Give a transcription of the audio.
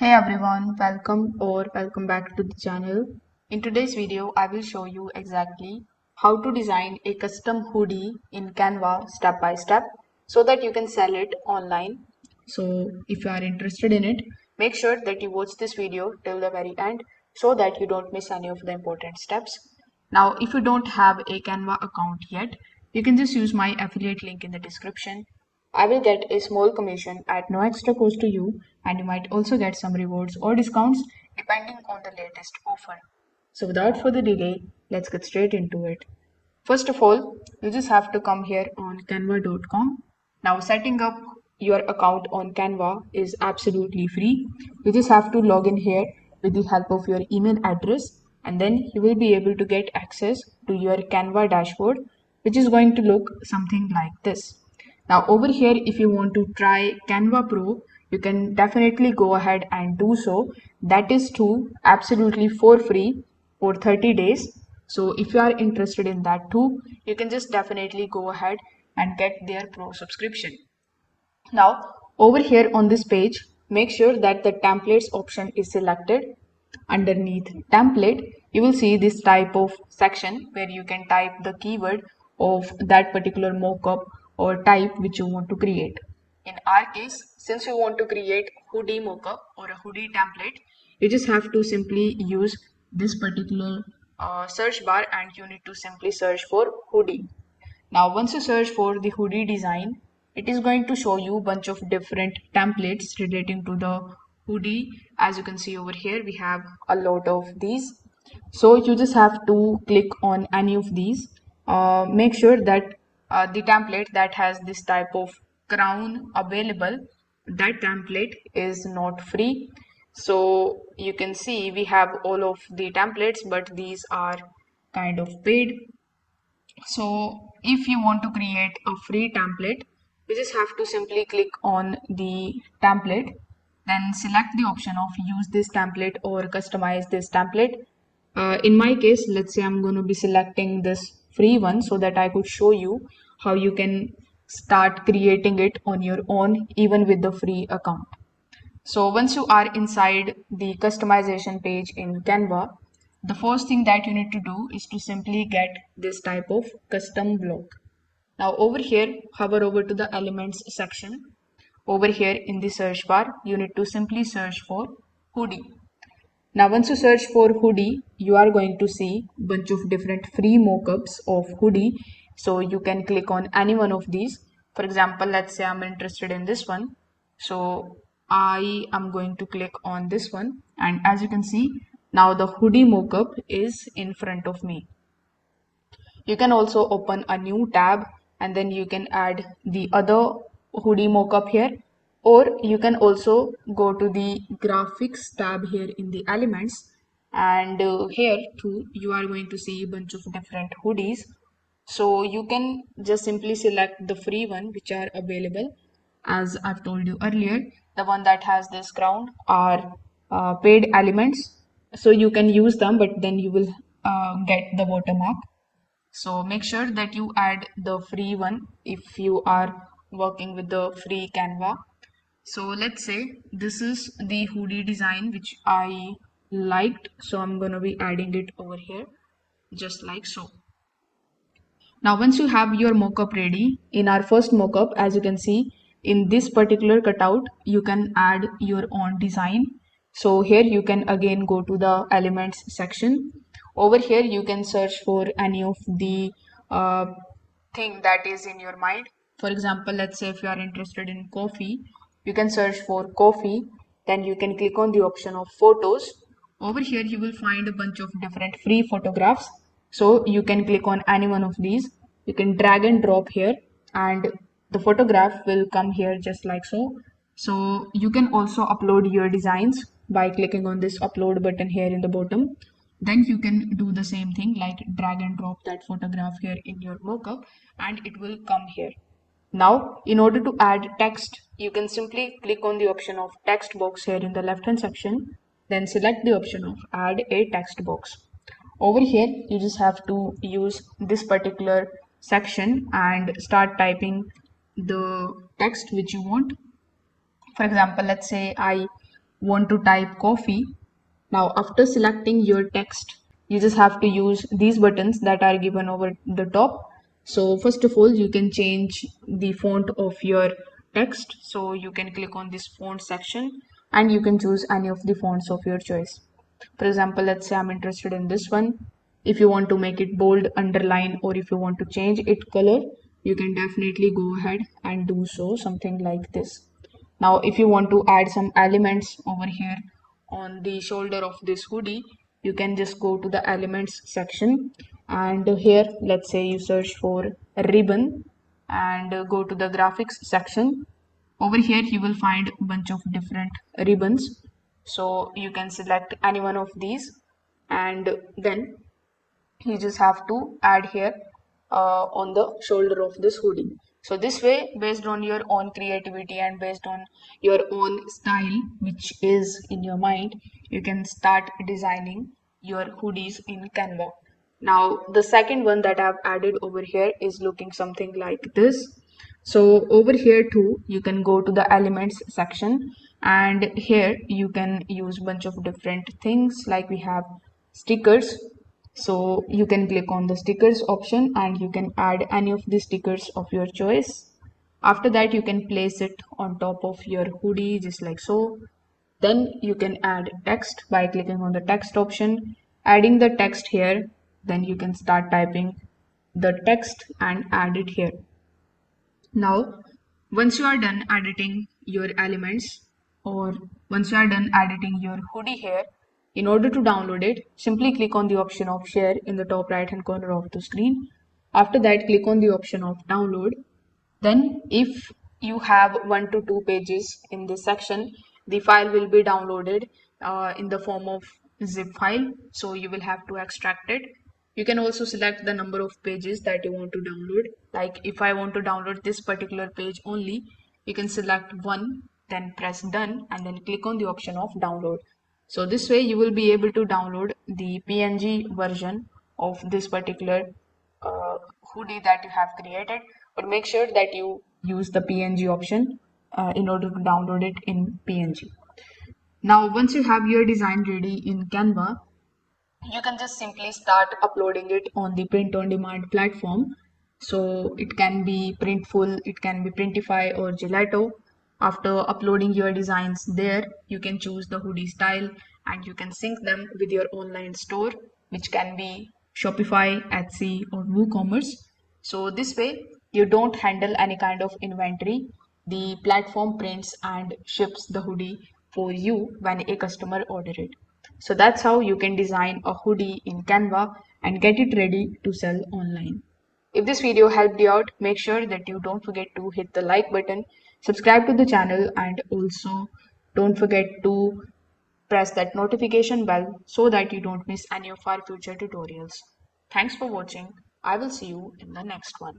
Hey everyone, welcome back to the channel. In today's video, I will show you exactly how to design a custom hoodie in Canva step by step so that you can sell it online. So if you are interested in it, make sure that you watch this video till the very end so that you don't miss any of the important steps. Now, if you don't have a Canva account yet, you can just use my affiliate link in the description. I will get a small commission at no extra cost to you, and you might also get some rewards or discounts depending on the latest offer. So, without further delay, let's get straight into it. First of all, you just have to come here on canva.com. Now, setting up your account on Canva is absolutely free. You just have to log in here with the help of your email address, and then you will be able to get access to your Canva dashboard, which is going to look something like this. Now, over here, if you want to try Canva Pro, you can definitely go ahead and do so. That is too absolutely for free for 30 days. So if you are interested in that too, you can just definitely go ahead and get their pro subscription. Now, over here on this page, make sure that the templates option is selected. Underneath template, you will see this type of section where you can type the keyword of that particular mockup or type which you want to create. In our case, since you want to create hoodie mockup or a hoodie template, you just have to simply use this particular search bar and you need to simply search for hoodie. Now, once you search for the hoodie design, it is going to show you a bunch of different templates relating to the hoodie. As you can see over here, we have a lot of these. So you just have to click on any of these. Make sure that the template that has this type of crown available, that template is not free. So you can see we have all of the templates, but these are kind of paid. So if you want to create a free template, you just have to simply click on the template, then select the option of use this template or customize this template. In my case, let's say I'm going to be selecting this free one so that I could show you how you can start creating it on your own even with the free account. So once you are inside the customization page in Canva, the first thing that you need to do is to simply get this type of custom block. Now over here, hover over to the elements section. Over here in the search bar, you need to simply search for hoodie. Now once you search for hoodie, you are going to see a bunch of different free mockups of hoodie. So you can click on any one of these. For example, let's say I'm interested in this one. So I am going to click on this one. And as you can see, now the hoodie mockup is in front of me. You can also open a new tab and then you can add the other hoodie mockup here, or you can also go to the graphics tab here in the elements, and here too you are going to see a bunch of different hoodies. So you can just simply select the free one which are available. As I've told you earlier, the one that has this crown are paid elements, so you can use them, but then you will get the watermark. So make sure that you add the free one if you are working with the free Canva. So let's say this is the hoodie design which I liked. So I'm going to be adding it over here just like so. Now once you have your mockup ready, in our first mockup, as you can see, in this particular cutout, you can add your own design. So here you can again go to the elements section. Over here you can search for any of the uh, thing that is in your mind. For example, let's say if you are interested in coffee, you can search for coffee. Then you can click on the option of photos. Over here you will find a bunch of different free photographs. So you can click on any one of these. You can drag and drop here and the photograph will come here just like so. So you can also upload your designs by clicking on this upload button here in the bottom. Then you can do the same thing like drag and drop that photograph here in your mockup and it will come here. Now, in order to add text, you can simply click on the option of text box here in the left hand section, then select the option of add a text box. Over here, you just have to use this particular section and start typing the text which you want. For example, let's say I want to type coffee, now after selecting your text, you just have to use these buttons that are given over the top. So first of all, you can change the font of your text. So you can click on this font section and you can choose any of the fonts of your choice. For example, let's say I'm interested in this one. If you want to make it bold, underline, or if you want to change it color, you can definitely go ahead and do so, something like this. Now, if you want to add some elements over here on the shoulder of this hoodie, you can just go to the elements section, and here, let's say you search for ribbon and go to the graphics section. Over here, you will find a bunch of different ribbons. So you can select any one of these, and then you just have to add here on the shoulder of this hoodie. So this way, based on your own creativity and based on your own style which is in your mind, you can start designing your hoodies in Canva. Now the second one that I've added over here is looking something like this. So over here too, you can go to the elements section, and here you can use bunch of different things, like we have stickers. So you can click on the stickers option and you can add any of the stickers of your choice. After that, you can place it on top of your hoodie just like so. Then you can add text by clicking on the text option, adding the text here. Then you can start typing the text and add it here. Now, once you are done editing your elements, or once you are done editing your hoodie here, in order to download it, simply click on the option of share in the top right hand corner of the screen. After that, click on the option of download. Then, if you have 1 to 2 pages in this section, the file will be downloaded in the form of zip file. So you will have to extract it. You can also select the number of pages that you want to download. Like if I want to download this particular page only, you can select one, then press done, and then click on the option of download. So this way you will be able to download the PNG version of this particular hoodie that you have created, but make sure that you use the PNG option in order to download it in PNG. Now, once you have your design ready in Canva, you can just simply start uploading it on the print on demand platform. So it can be Printful, it can be Printify or Gelato. After uploading your designs there, you can choose the hoodie style and you can sync them with your online store, which can be Shopify, Etsy, or WooCommerce. So this way, you don't handle any kind of inventory. The platform prints and ships the hoodie for you when a customer order it. So that's how you can design a hoodie in Canva and get it ready to sell online. If this video helped you out, make sure that you don't forget to hit the like button, subscribe to the channel, and also don't forget to press that notification bell so that you don't miss any of our future tutorials. Thanks for watching. I will see you in the next one.